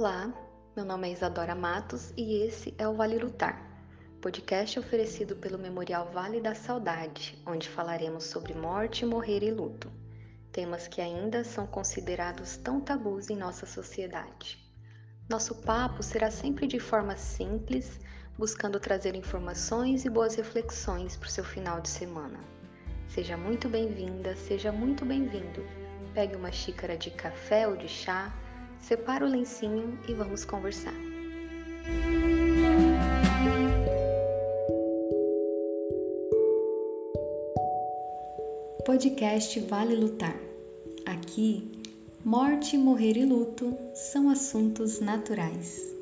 Olá, meu nome é Isadora Matos e esse é o Vale Lutar, podcast oferecido pelo Memorial Vale da Saudade, onde falaremos sobre morte, morrer e luto, temas que ainda são considerados tão tabus em nossa sociedade. Nosso papo será sempre de forma simples, buscando trazer informações e boas reflexões para o seu final de semana. Seja muito bem-vinda, seja muito bem-vindo. Pegue uma xícara de café ou de chá, separa o lencinho e vamos conversar. Podcast Vale Lutar. Aqui, morte, morrer e luto são assuntos naturais.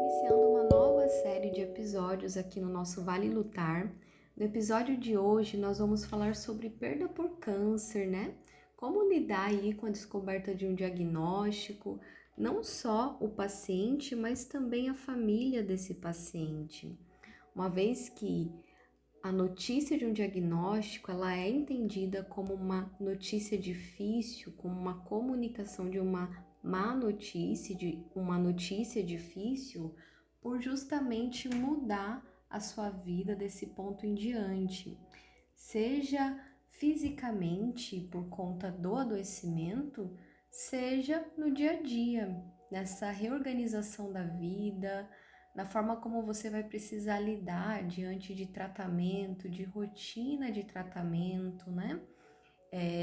Iniciando uma nova série de episódios aqui no nosso Vale Lutar. No episódio de hoje, nós vamos falar sobre perda por câncer, né? Como lidar aí com a descoberta de um diagnóstico, não só o paciente, mas também a família desse paciente. Uma vez que a notícia de um diagnóstico, ela é entendida como uma notícia difícil, como uma comunicação de uma má notícia, de uma notícia difícil, por justamente mudar a sua vida desse ponto em diante. Seja fisicamente por conta do adoecimento, seja no dia a dia, nessa reorganização da vida, na forma como você vai precisar lidar diante de tratamento, de rotina de tratamento, né?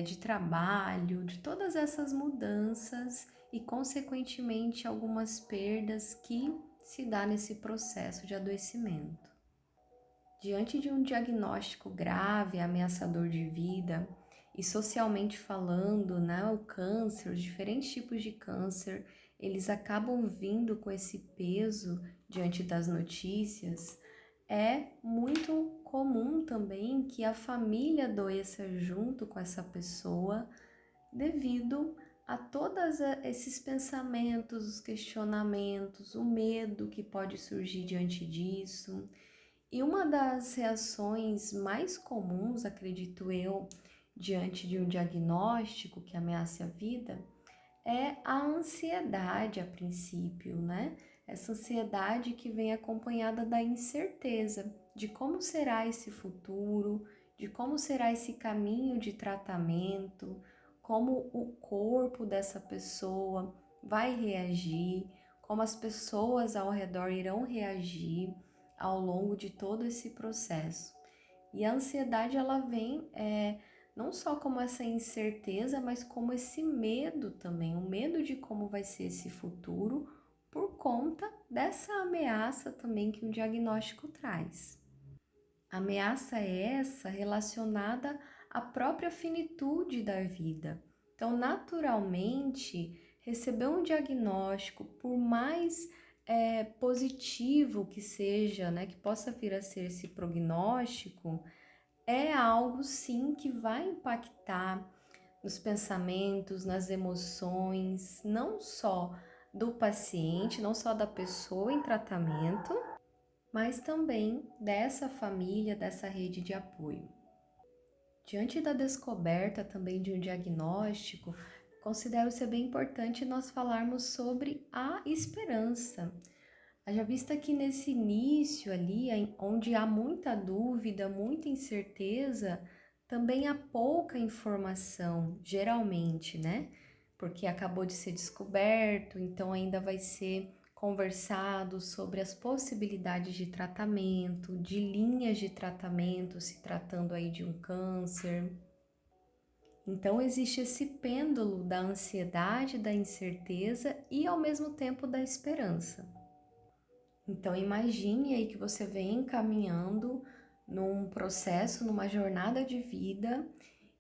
De trabalho, de todas essas mudanças e, consequentemente, algumas perdas que se dá nesse processo de adoecimento. Diante de um diagnóstico grave, ameaçador de vida, e socialmente falando, né, o câncer, os diferentes tipos de câncer, eles acabam vindo com esse peso diante das notícias. É muito comum também que a família adoeça junto com essa pessoa devido a todos esses pensamentos, os questionamentos, o medo que pode surgir diante disso. E uma das reações mais comuns, acredito eu, diante de um diagnóstico que ameaça a vida, é a ansiedade a princípio, né? Essa ansiedade que vem acompanhada da incerteza de como será esse futuro, de como será esse caminho de tratamento, como o corpo dessa pessoa vai reagir, como as pessoas ao redor irão reagir ao longo de todo esse processo. E a ansiedade, ela vem não só como essa incerteza, mas como esse medo também, o medo de como vai ser esse futuro por conta dessa ameaça também que um diagnóstico traz. A ameaça é essa relacionada à própria finitude da vida. Então, naturalmente, receber um diagnóstico, por mais positivo que seja, né, que possa vir a ser esse prognóstico, é algo sim que vai impactar nos pensamentos, nas emoções, não só do paciente, não só da pessoa em tratamento, mas também dessa família, dessa rede de apoio. Diante da descoberta também de um diagnóstico, considero ser bem importante nós falarmos sobre a esperança. Haja vista que nesse início ali, onde há muita dúvida, muita incerteza, também há pouca informação, geralmente, né? Porque acabou de ser descoberto, então ainda vai ser conversado sobre as possibilidades de tratamento, de linhas de tratamento, se tratando aí de um câncer. Então existe esse pêndulo da ansiedade, da incerteza e ao mesmo tempo da esperança. Então imagine aí que você vem caminhando num processo, numa jornada de vida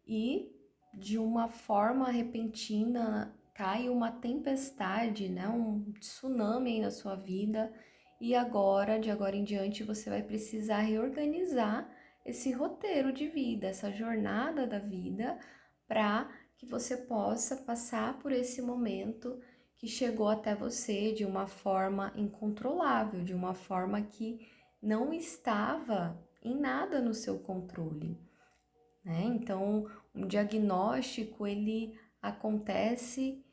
e de uma forma repentina cai uma tempestade, né? Um tsunami aí na sua vida e agora, de agora em diante, você vai precisar reorganizar esse roteiro de vida, essa jornada da vida para que você possa passar por esse momento que chegou até você de uma forma incontrolável, de uma forma que não estava em nada no seu controle, né? Então, um diagnóstico, ele acontece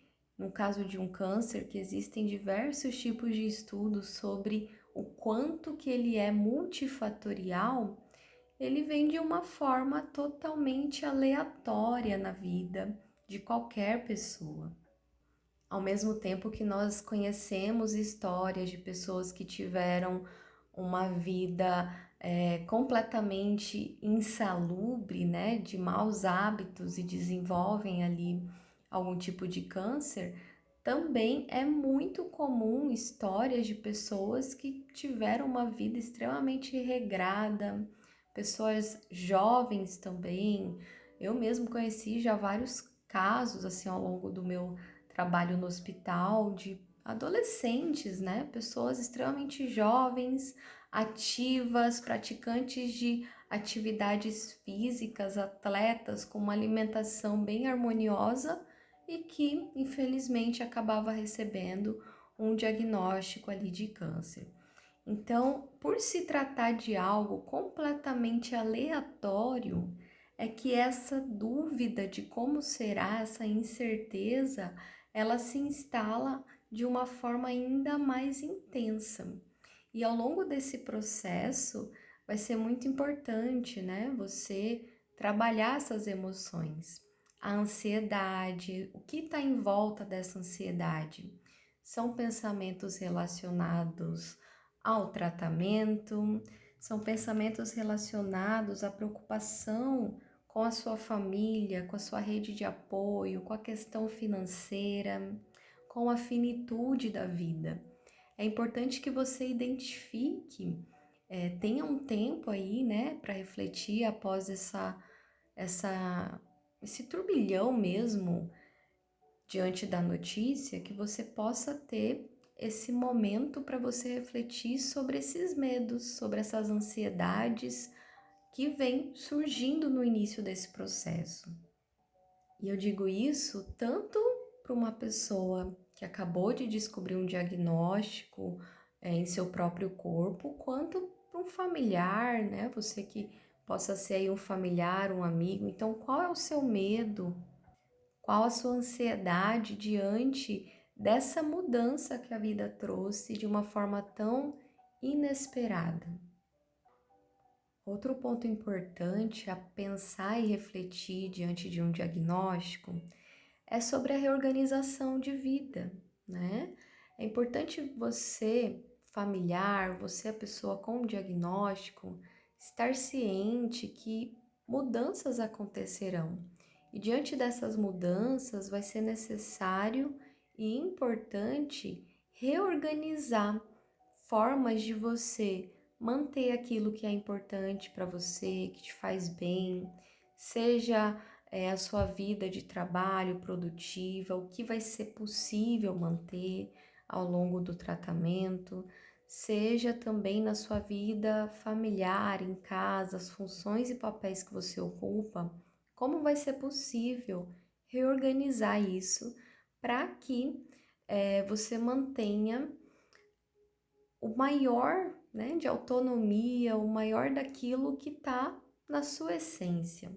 no caso de um câncer, que existem diversos tipos de estudos sobre o quanto que ele é multifatorial, ele vem de uma forma totalmente aleatória na vida de qualquer pessoa. Ao mesmo tempo que nós conhecemos histórias de pessoas que tiveram uma vida completamente insalubre, né, de maus hábitos e desenvolvem ali algum tipo de câncer, também é muito comum histórias de pessoas que tiveram uma vida extremamente regrada, pessoas jovens também. Eu mesmo conheci já vários casos assim ao longo do meu trabalho no hospital de adolescentes, né? Pessoas extremamente jovens, ativas, praticantes de atividades físicas, atletas com uma alimentação bem harmoniosa e que, infelizmente, acabava recebendo um diagnóstico ali de câncer. Então, por se tratar de algo completamente aleatório, é que essa dúvida de como será, essa incerteza, ela se instala de uma forma ainda mais intensa. E ao longo desse processo, vai ser muito importante, né, você trabalhar essas emoções. A ansiedade, o que está em volta dessa ansiedade? São pensamentos relacionados ao tratamento, são pensamentos relacionados à preocupação com a sua família, com a sua rede de apoio, com a questão financeira, com a finitude da vida. É importante que você identifique, tenha um tempo aí, né, para refletir após esse turbilhão mesmo diante da notícia, que você possa ter esse momento para você refletir sobre esses medos, sobre essas ansiedades que vêm surgindo no início desse processo. E eu digo isso tanto para uma pessoa que acabou de descobrir um diagnóstico em seu próprio corpo, quanto para um familiar, né? Você que possa ser aí um familiar, um amigo. Então, qual é o seu medo? Qual a sua ansiedade diante dessa mudança que a vida trouxe de uma forma tão inesperada? Outro ponto importante a pensar e refletir diante de um diagnóstico é sobre a reorganização de vida, né? É importante você, familiar, você, a pessoa com diagnóstico, estar ciente que mudanças acontecerão. E diante dessas mudanças, vai ser necessário e importante reorganizar formas de você manter aquilo que é importante para você, que te faz bem, seja a sua vida de trabalho produtiva, o que vai ser possível manter ao longo do tratamento, seja também na sua vida familiar, em casa, as funções e papéis que você ocupa, como vai ser possível reorganizar isso para que você mantenha o maior, né, de autonomia, o maior daquilo que está na sua essência.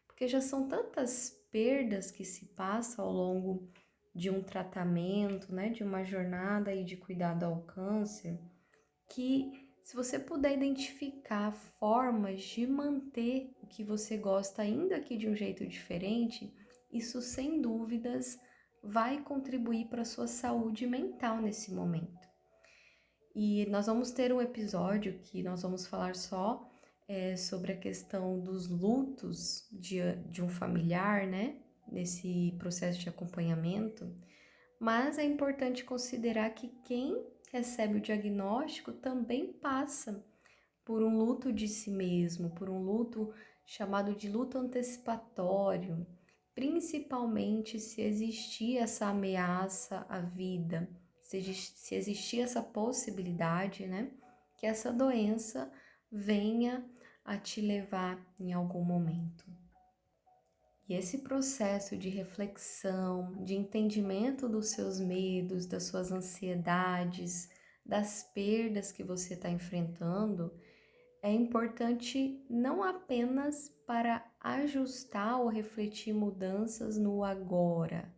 Porque já são tantas perdas que se passam ao longo de um tratamento, né, de uma jornada aí de cuidado ao câncer, que se você puder identificar formas de manter o que você gosta ainda que de um jeito diferente, isso sem dúvidas vai contribuir para a sua saúde mental nesse momento. E nós vamos ter um episódio que nós vamos falar só sobre a questão dos lutos de um familiar, né? Nesse processo de acompanhamento. Mas é importante considerar que quem recebe o diagnóstico também passa por um luto de si mesmo, por um luto chamado de luto antecipatório, principalmente se existir essa ameaça à vida, se existir essa possibilidade, né, que essa doença venha a te levar em algum momento. E esse processo de reflexão, de entendimento dos seus medos, das suas ansiedades, das perdas que você está enfrentando, é importante não apenas para ajustar ou refletir mudanças no agora.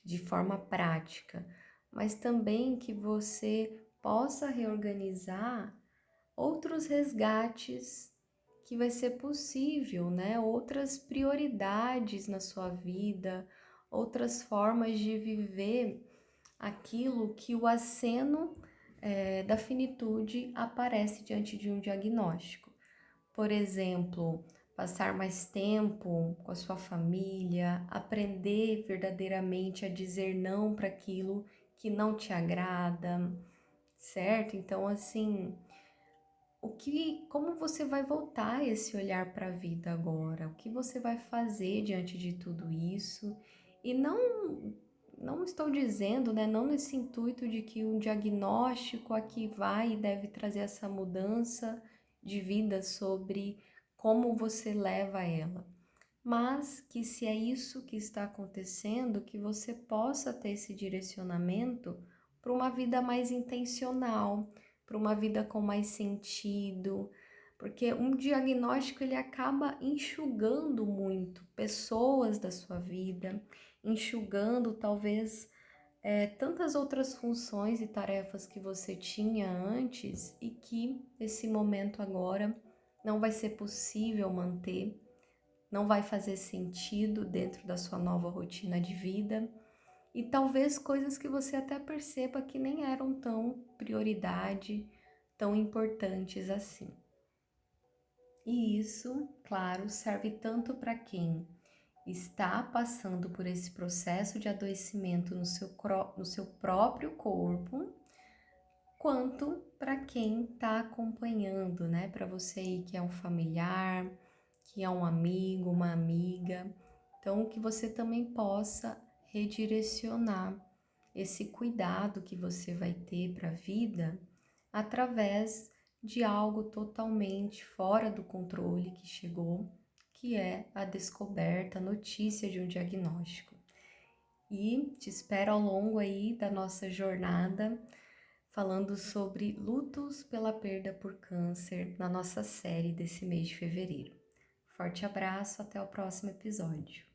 de forma prática, mas também que você possa reorganizar outros resgates que vai ser possível, né? Outras prioridades na sua vida, outras formas de viver aquilo que o aceno da finitude aparece diante de um diagnóstico. Por exemplo, passar mais tempo com a sua família, aprender verdadeiramente a dizer não para aquilo que não te agrada, certo? Então, assim, como você vai voltar esse olhar para a vida agora? O que você vai fazer diante de tudo isso? E não estou dizendo, né, não nesse intuito de que um diagnóstico aqui vai e deve trazer essa mudança de vida sobre como você leva ela, mas que se é isso que está acontecendo, que você possa ter esse direcionamento para uma vida mais intencional, para uma vida com mais sentido, porque um diagnóstico ele acaba enxugando muito pessoas da sua vida, enxugando talvez tantas outras funções e tarefas que você tinha antes e que esse momento agora não vai ser possível manter, não vai fazer sentido dentro da sua nova rotina de vida e talvez coisas que você até perceba que nem eram tão prioridade, tão importantes assim. E isso, claro, serve tanto para quem está passando por esse processo de adoecimento no seu próprio corpo, quanto para quem está acompanhando, né? Para você aí que é um familiar, que é um amigo, uma amiga. Então, que você também possa redirecionar esse cuidado que você vai ter para a vida através de algo totalmente fora do controle que chegou, que é a descoberta, a notícia de um diagnóstico. E te espero ao longo aí da nossa jornada, falando sobre lutos pela perda por câncer na nossa série desse mês de fevereiro. Forte abraço, até o próximo episódio.